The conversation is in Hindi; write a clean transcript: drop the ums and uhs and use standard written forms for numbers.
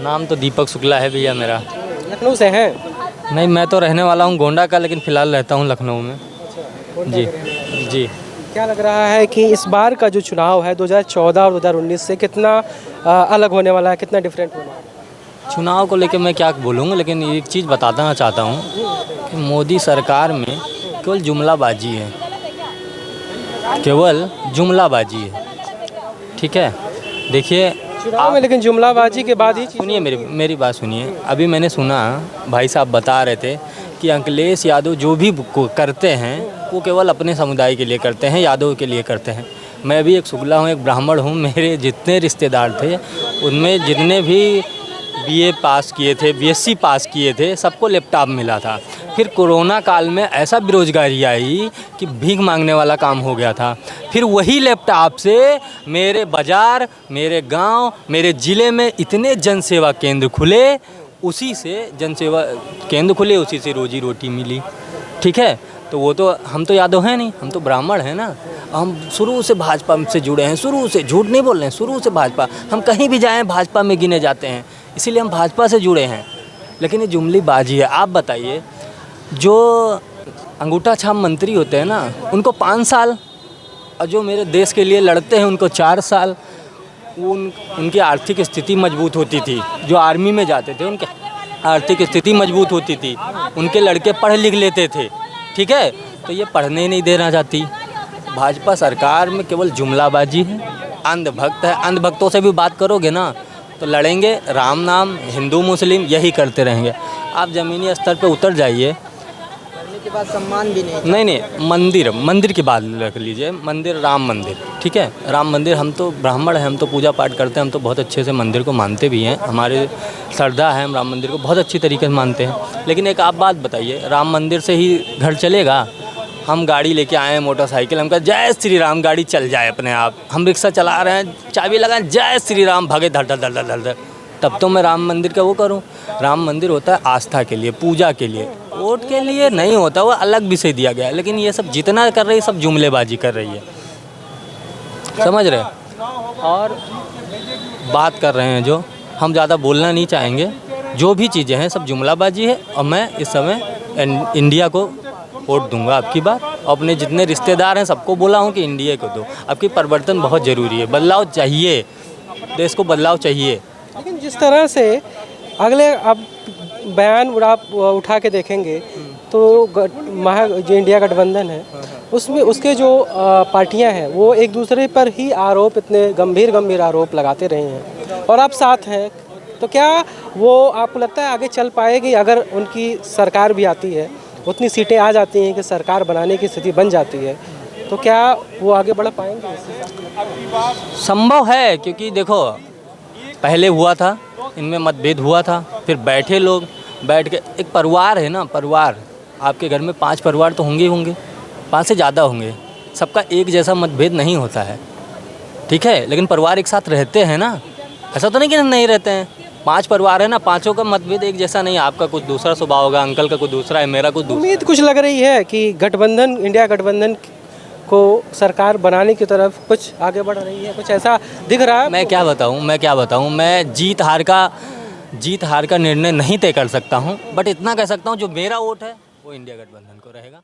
नाम तो दीपक शुक्ला है भैया मेरा। लखनऊ से हैं? नहीं, मैं तो रहने वाला हूँ गोंडा का, लेकिन फ़िलहाल रहता हूँ लखनऊ में। गोंडा जी के रहने वाले हैं। जी। क्या लग रहा है कि इस बार का जो चुनाव है 2014 और 2019 से कितना अलग होने वाला है, कितना डिफरेंट होने वाला है? चुनाव को लेकर मैं क्या बोलूँगा, लेकिन एक चीज़ बताना चाहता हूँ कि मोदी सरकार में केवल जुमलाबाजी है, केवल जुमलाबाजी है। ठीक है, देखिए चुनाव में लेकिन जुमलाबाजी के बाद ही सुनिए मेरी बात सुनिए। अभी मैंने सुना भाई साहब बता रहे थे कि अखिलेश यादव जो भी करते हैं वो केवल अपने समुदाय के लिए करते हैं, यादव के लिए करते हैं। मैं भी एक शुक्ला हूँ, एक ब्राह्मण हूँ। मेरे जितने रिश्तेदार थे उनमें जितने भी बीए पास किए थे, बीएससी पास किए थे, सबको लैपटॉप मिला था। फिर कोरोना काल में ऐसा बेरोजगारी आई कि भीख मांगने वाला काम हो गया था। फिर वही लैपटॉप से मेरे बाज़ार, मेरे गांव, मेरे ज़िले में इतने जनसेवा केंद्र खुले, उसी से जनसेवा केंद्र खुले, उसी से रोजी रोटी मिली। ठीक है, तो वो तो हम तो यादव हैं नहीं, हम तो ब्राह्मण हैं ना। हम शुरू से भाजपा से जुड़े हैं, शुरू से, झूठ नहीं बोल रहे हैं, शुरू से भाजपा। हम कहीं भी जाएं भाजपा में गिने जाते हैं, इसीलिए हम भाजपा से जुड़े हैं। लेकिन ये जुमलीबाजी है। आप बताइए, जो अंगूठा छाप मंत्री होते हैं ना, उनको 5 साल, और जो मेरे देश के लिए लड़ते हैं उनको 4 साल। उनकी आर्थिक स्थिति मजबूत होती थी, जो आर्मी में जाते थे उनके आर्थिक स्थिति मजबूत होती थी, उनके लड़के पढ़ लिख लेते थे। ठीक है, तो ये पढ़ने ही नहीं देना चाहती। भाजपा सरकार में केवल जुमलाबाजी है, अंधभक्त है। अंधभक्तों से भी बात करोगे ना तो लड़ेंगे, राम नाम, हिंदू मुस्लिम यही करते रहेंगे। आप ज़मीनी स्तर पे उतर जाइए। करने के बाद सम्मान भी नहीं। नहीं, मंदिर की बात रख लीजिए। मंदिर, राम मंदिर, ठीक है, राम मंदिर। हम तो ब्राह्मण हैं, हम तो पूजा पाठ करते हैं, हम तो बहुत अच्छे से मंदिर को मानते भी हैं। हमारे श्रद्धा है, हम राम मंदिर को बहुत अच्छी तरीके से मानते हैं। लेकिन एक आप बात बताइए, राम मंदिर से ही घर चलेगा? हम गाड़ी लेके आए हैं, मोटरसाइकिल, हम कहा जय श्री राम, गाड़ी चल जाए अपने आप। हम रिक्शा चला रहे हैं, चाबी लगाएं, जय श्री राम, भागे धड़ धड़ धड़ धड़ धड़ धड़। तब तो मैं राम मंदिर का वो करूं। राम मंदिर होता है आस्था के लिए, पूजा के लिए, वोट के लिए नहीं होता। वो अलग विषय दिया गया है। लेकिन ये सब जितना कर रही है, सब जुमलेबाजी कर रही है, समझ रहे? और बात कर रहे हैं जो, हम ज़्यादा बोलना नहीं चाहेंगे। जो भी चीज़ें हैं सब जुमलाबाजी है। और मैं इस समय इंडिया को वोट दूंगा आपकी बार। अपने जितने रिश्तेदार हैं सबको बोला हूँ कि इंडिया को दो। आपकी परिवर्तन बहुत ज़रूरी है, बदलाव चाहिए, देश को बदलाव चाहिए। लेकिन जिस तरह से अगले अब बयान आप उठा के देखेंगे तो जो इंडिया गठबंधन है उसमें उसके जो पार्टियां हैं वो एक दूसरे पर ही आरोप, इतने गंभीर आरोप लगाते रहे हैं और आप साथ हैं। तो क्या वो आपको लगता है आगे चल पाएगी? अगर उनकी सरकार भी आती है, उतनी सीटें आ जाती हैं कि सरकार बनाने की स्थिति बन जाती है, तो क्या वो आगे बढ़ पाएंगे? संभव है, क्योंकि देखो पहले हुआ था, इनमें मतभेद हुआ था, फिर बैठे लोग, बैठ के, एक परिवार है ना, परिवार, आपके घर में 5 परिवार तो होंगे ही होंगे, 5 से ज़्यादा होंगे। सबका एक जैसा मतभेद नहीं होता है, ठीक है, लेकिन परिवार एक साथ रहते हैं ना। ऐसा तो नहीं कि नहीं रहते हैं। 5 परिवार है ना, 5 का मतभेद एक जैसा नहीं है। आपका कुछ दूसरा स्वभाव होगा, अंकल का कुछ दूसरा है, मेरा कुछ दूसरा। उम्मीद कुछ लग रही है कि गठबंधन, इंडिया गठबंधन को सरकार बनाने की तरफ कुछ आगे बढ़ रही है, कुछ ऐसा दिख रहा है? मैं क्या बताऊं, मैं जीत हार का निर्णय नहीं तय कर सकता हूं, बट इतना कह सकता हूं जो मेरा वोट है वो इंडिया गठबंधन को रहेगा।